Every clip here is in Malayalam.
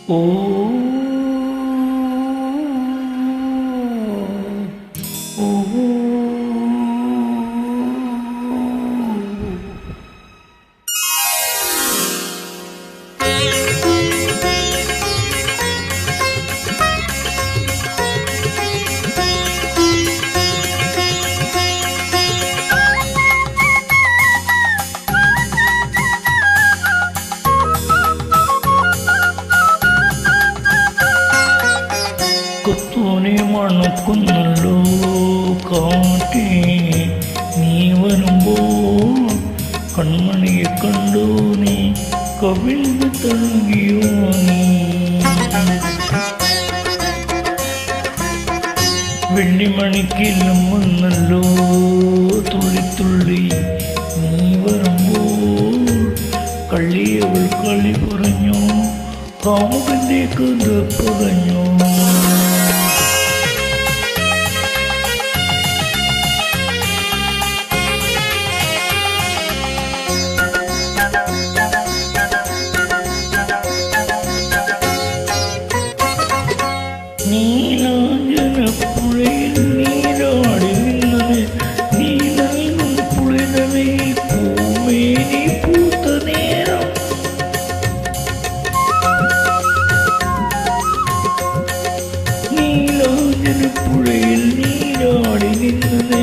ഓ ഓ കൊത്തോനെ മണക്കുന്നല്ലോ കാറ്റേ നീ വരുമ്പോൾ കൺമണിയെ കണ്ടോ നീ കവിളിൽ തഴുകിയോ നീ വെള്ളിമണിക്കെല്ലാം വന്നല്ലോ തുള്ളിത്തുള്ളി നീ വരുമ്പോൾ കള്ളിയവൾ കളി പറഞ്ഞു കാമുകന്റെ കഥ പറഞ്ഞു നീലാഞ്ജനപ്പുഴയിൽ നീരാടി നിന്നത് നീ നൽകും പുളിതവയിൽ പൂമേനി പൂത്ത നേരം നീലാഞ്ജനപ്പുഴയിൽ നീരാടി നിന്നത്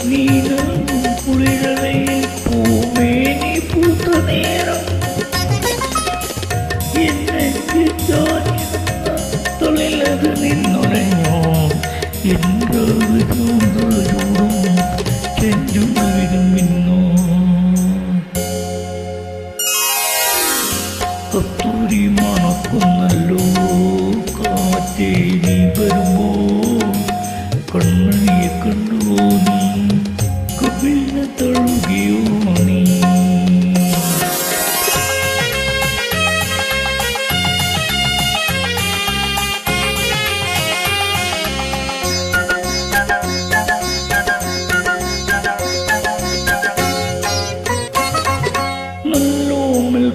നീ നൽകും പുളിതവയിൽ പൂമേനി പൂത്ത നേരം എന്നെ തൊഴിലത് നിന്നുറഞ്ഞോ എൻ്റെ ചൂടും ചെഞ്ചും മിന്നോ കത്തൂരി മണക്കുന്നല്ലോ കാറ്റേ നീ വരുമ്പോ കണ്ണണിയെ കണ്ടുവോ നീ കവിളിനെ തഴുകിയോ നീ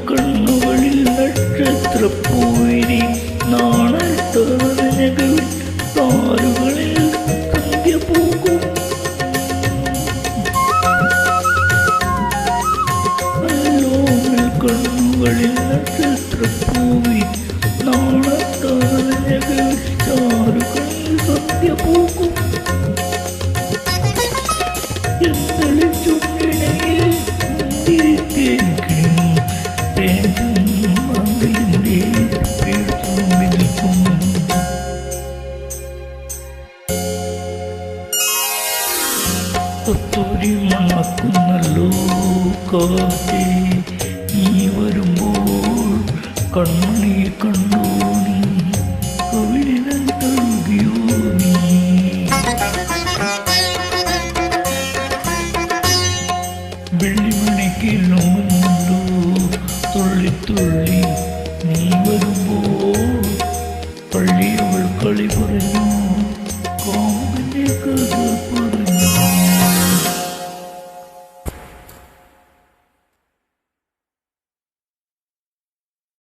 കണ്ണുകളിൽ നക്ഷത്രപ്പൂവിരി നാണത്തറഞ്ഞകൾ താരുകളിൽ സന്ധ്യ പോകും കണ്ണുകളിൽ നക്ഷത്രപ്പൂവി നാണത്തറഞ്ഞകൾ താരുകളിൽ സന്ധ്യ പോകും എന്തെളി ചുണ്ടിടയിൽ മുന്തിരിത്തേൻ ഒത്തിരി മണക്കുന്നല്ലോ കാറ്റേ നീ വരുമ്പോൾ കൺമണിയെ കണ്ടോ നീ കവിളിനെ തഴുകിയോ നീ വെള്ളിമണിക്കെല്ലുമുണ്ടോ തുള്ളിത്തുള്ളി നീ വരുമ്പോൾ പള്ളിയവൾ കളി പറഞ്ഞു കാമുകന്റെ കഥ